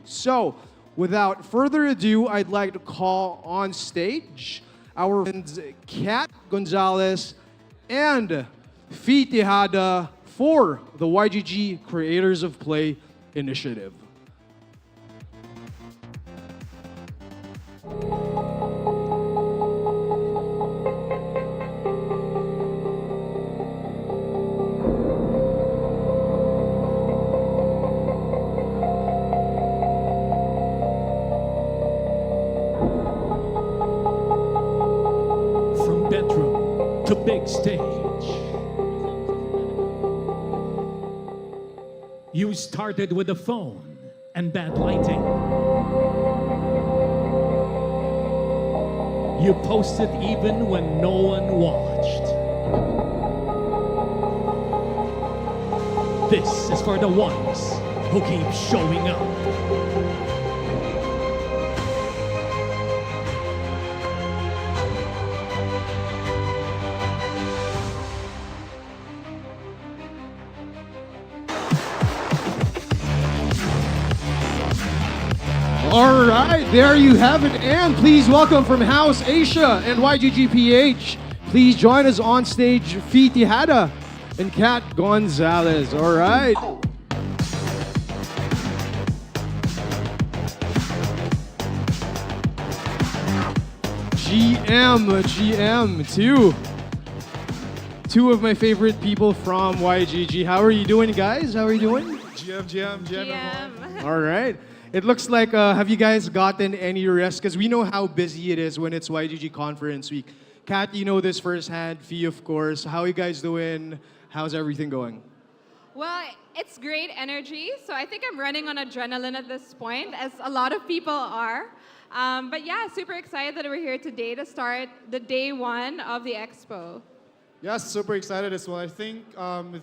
So, without further ado, I'd like to call on stage our friends Kat Gonzalez and Phee Tejada for the YGG Creators of Play initiative. From bedroom to big stage. You started with a phone and bad lighting. You posted even when no one watched. This is for the ones who keep showing up. All right, there you have it. And please welcome from House Asia and YGG PH. Please join us on stage, Phee Tejada and Kat Gonzalez. All right. GM, two of my favorite people from YGG. How are you doing, guys? How are you doing? GM. All right. It looks like, have you guys gotten any rest? Because we know how busy it is when it's YGG Conference Week. Kat, you know this firsthand. Phee, of course. How are you guys doing? How's everything going? Well, it's great energy, so I think I'm running on adrenaline at this point, as a lot of people are. But yeah, super excited that we're here today to start the day one of the expo. Yes, super excited as well. I think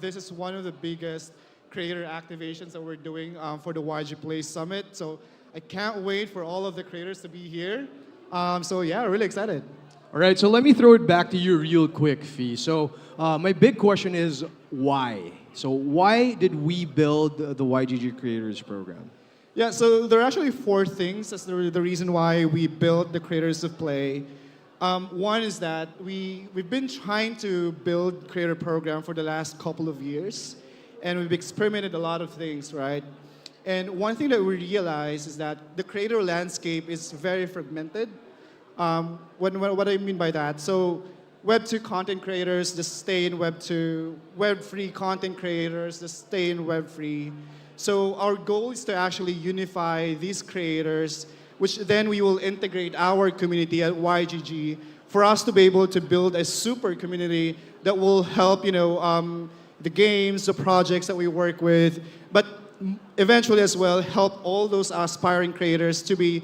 this is one of the biggest creator activations that we're doing for the YG Play Summit. So I can't wait for all of the creators to be here. So yeah, really excited. All right, so let me throw it back to you real quick, Phee. So my big question is why? So why did we build the YGG Creators Program? Yeah, so there are actually four things. That's the reason why we built the Creators of Play. One is that we've been trying to build creator program for the last couple of years. And we've experimented a lot of things, right? And one thing that we realized is that the creator landscape is very fragmented. What I mean by that, so Web2 content creators just stay in Web2, Web3 content creators just stay in Web3. So our goal is to actually unify these creators, which then we will integrate our community at YGG for us to be able to build a super community that will help, the games, the projects that we work with, but eventually as well help all those aspiring creators to be,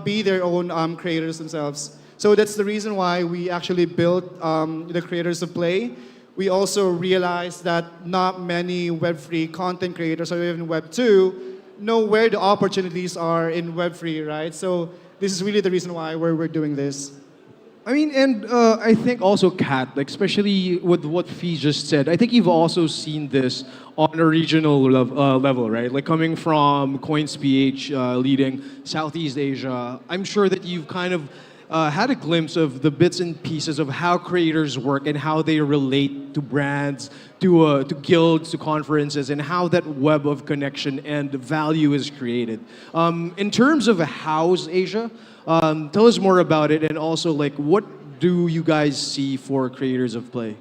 be their own creators themselves. So that's the reason why we actually built the Creators of Play. We also realized that not many Web3 content creators or even Web2 know where the opportunities are in Web3, right? So this is really the reason why we're doing this. I mean, and I think also, Kat, like especially with what Phee just said, I think you've also seen this on a regional level, right? Like coming from Coins PH, leading Southeast Asia, I'm sure that you've kind of had a glimpse of the bits and pieces of how creators work and how they relate to brands, to guilds, to conferences, and how that web of connection and value is created. In terms of House Asia, tell us more about it, and also like what do you guys see for Creators of Play?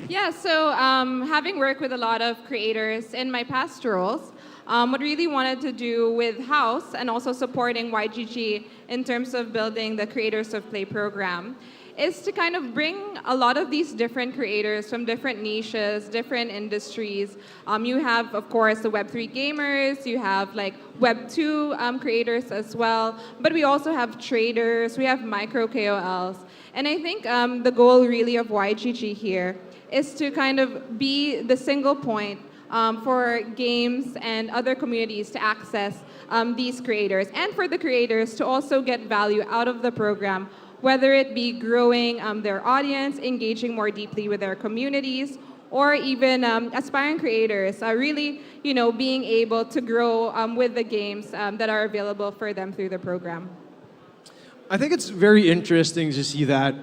Yeah, so having worked with a lot of creators in my past roles, what really wanted to do with House and also supporting YGG in terms of building the Creators of Play program is to kind of bring a lot of these different creators from different niches, different industries. You have, of course, the Web3 gamers, you have like Web2 creators as well, but we also have traders, we have micro KOLs. And I think the goal really of YGG here is to kind of be the single point for games and other communities to access these creators, and for the creators to also get value out of the program whether it be growing their audience, engaging more deeply with their communities, or even aspiring creators, really, being able to grow with the games that are available for them through the program. I think it's very interesting to see that,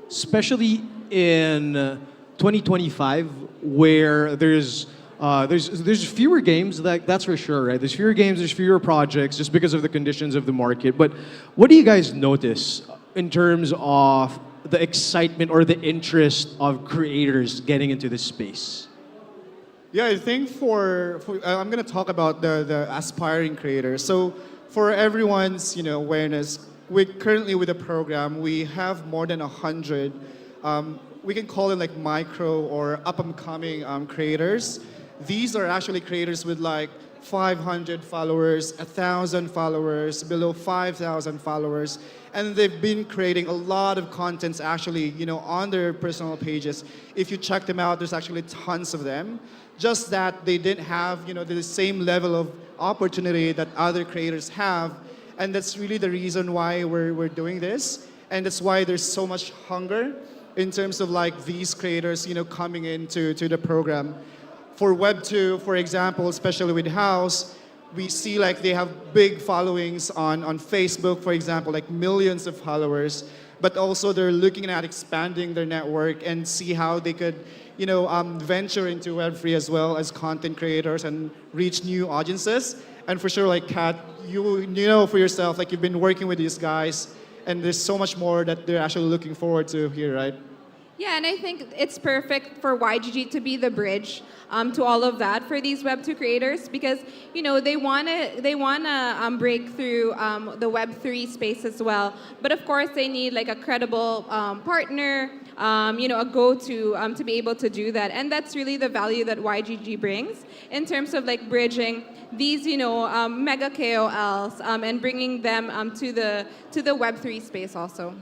especially in 2025, where there's fewer games. That's for sure, right? There's fewer games, there's fewer projects, just because of the conditions of the market. But what do you guys notice in terms of the excitement or the interest of creators getting into this space? Yeah, I think I'm gonna talk about the aspiring creators. So for everyone's awareness, currently with the program we have more than 100. We can call them like micro or up and coming creators. These are actually creators with like 500 followers, 1,000 followers, below 5,000 followers, and they've been creating a lot of contents actually, on their personal pages. If you check them out, there's actually tons of them. Just that they didn't have, the same level of opportunity that other creators have, and that's really the reason why we're doing this, and that's why there's so much hunger in terms of like these creators, coming into the program. For Web2, for example, especially with House, we see like they have big followings on Facebook, for example, like millions of followers, but also they're looking at expanding their network and see how they could, venture into Web3 as well as content creators and reach new audiences. And for sure, like Kat, you know for yourself, like you've been working with these guys, and there's so much more that they're actually looking forward to here, right? Yeah, and I think it's perfect for YGG to be the bridge to all of that for these Web2 creators, because they wanna break through the Web3 space as well. But of course, they need like a credible partner, a go-to to be able to do that, and that's really the value that YGG brings in terms of like bridging these mega KOLs and bringing them to the Web3 space also.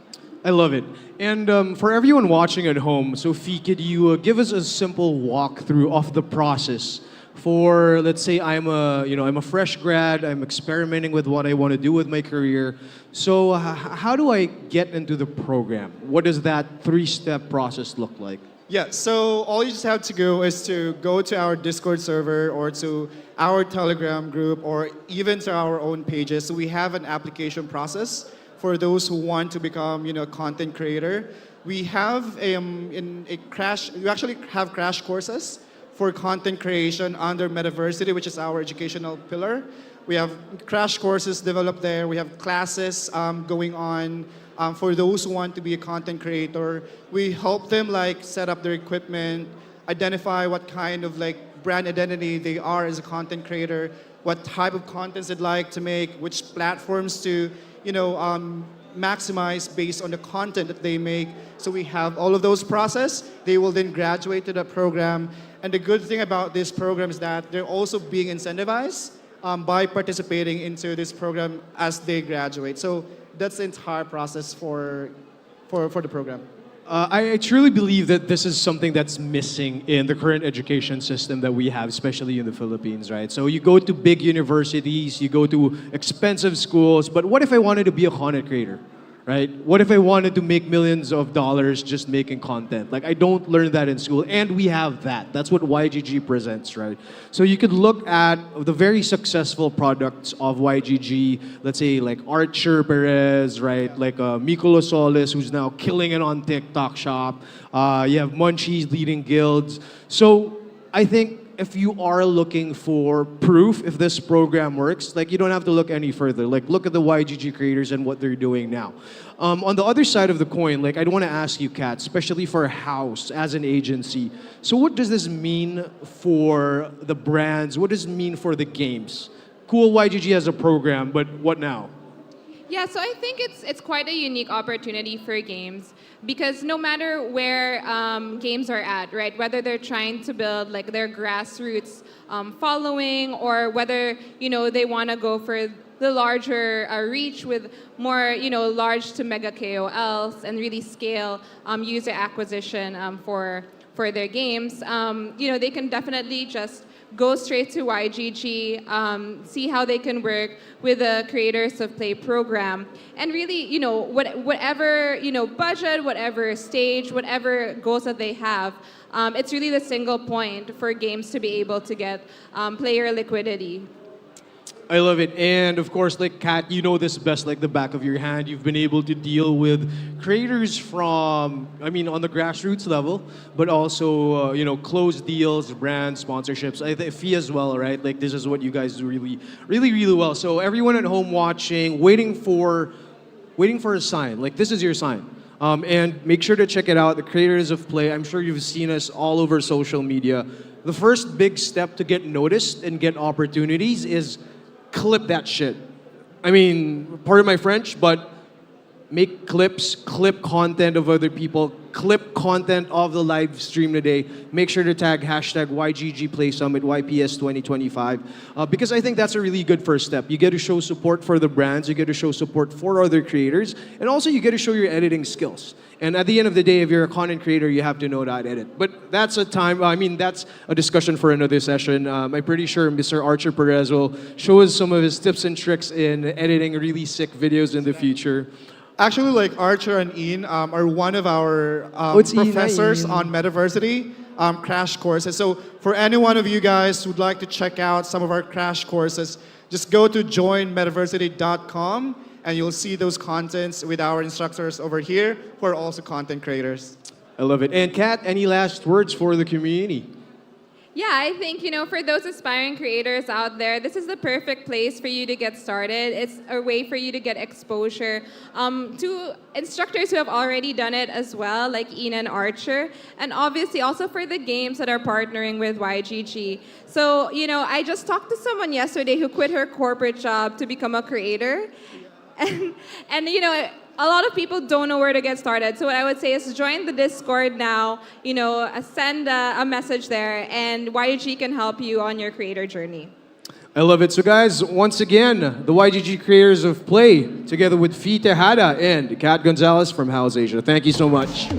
I love it. And for everyone watching at home, so Phee, could you give us a simple walkthrough of the process for, let's say, I'm a fresh grad, I'm experimenting with what I want to do with my career. So how do I get into the program? What does that three-step process look like? Yeah, so all you just have to go is to go to our Discord server or to our Telegram group or even to our own pages. So we have an application process for those who want to become, a content creator. We have we actually have crash courses for content creation under Metaversity, which is our educational pillar. We have crash courses developed there. We have classes going on for those who want to be a content creator. We help them like set up their equipment, identify what kind of like brand identity they are as a content creator, what type of contents they'd like to make, which platforms to maximize based on the content that they make. So we have all of those process. They will then graduate to the program. And the good thing about this program is that they're also being incentivized by participating into this program as they graduate. So that's the entire process for the program. I truly believe that this is something that's missing in the current education system that we have, especially in the Philippines, right? So you go to big universities, you go to expensive schools, but what if I wanted to be a content creator, right? What if I wanted to make millions of dollars just making content? Like, I don't learn that in school, and we have that. That's what YGG presents, right? So you could look at the very successful products of YGG, let's say like Archer Perez, right? Like Miko Solis, who's now killing it on TikTok Shop. You have Munchies leading guilds. So I think if you are looking for proof if this program works, like you don't have to look any further. Like look at the YGG creators and what they're doing now. On the other side of the coin, like I'd want to ask you, Kat, especially for House as an agency. So what does this mean for the brands? What does it mean for the games? Cool, YGG has a program, but what now? Yeah, so I think it's quite a unique opportunity for games, because no matter where games are at, right, whether they're trying to build like their grassroots following, or whether they want to go for the larger reach with more large to mega KOLs and really scale user acquisition for their games, they can definitely just go straight to YGG, see how they can work with the Creators of Play program, and really, whatever, budget, whatever stage, whatever goals that they have, it's really the single point for games to be able to get player liquidity. I love it. And of course, like Kat, you know this best like the back of your hand. You've been able to deal with creators from, on the grassroots level, but also, closed deals, brand sponsorships. I think Phee as well, right? Like this is what you guys do really, really, really well. So everyone at home watching, waiting for a sign. Like this is your sign. And make sure to check it out, the Creators of Play. I'm sure you've seen us all over social media. The first big step to get noticed and get opportunities is clip that shit. Pardon my French, but make clips, clip content of other people, clip content of the live stream today. Make sure to tag hashtag YGG Play Summit, YPS 2025, because I think that's a really good first step. You get to show support for the brands, you get to show support for other creators, and also you get to show your editing skills. And at the end of the day, if you're a content creator, you have to know how to edit. But that's that's a discussion for another session. I'm pretty sure Mr. Archer Perez will show us some of his tips and tricks in editing really sick videos in the future. Actually, like Archer and Ian are one of our It's Ian, professors Ian. on Metaversity crash courses. So for any one of you guys who'd like to check out some of our crash courses, just go to joinmetaversity.com and you'll see those contents with our instructors over here who are also content creators. I love it. And Kat, any last words for the community? Yeah, I think, for those aspiring creators out there, this is the perfect place for you to get started. It's a way for you to get exposure to instructors who have already done it as well, like Ian and Archer, and obviously also for the games that are partnering with YGG. So, I just talked to someone yesterday who quit her corporate job to become a creator. And a lot of people don't know where to get started. So what I would say is join the Discord now, send a message there, and YGG can help you on your creator journey. I love it. So guys, once again, the YGG Creators of Play, together with Phee Tejada and Kat Gonzalez from House Asia. Thank you so much.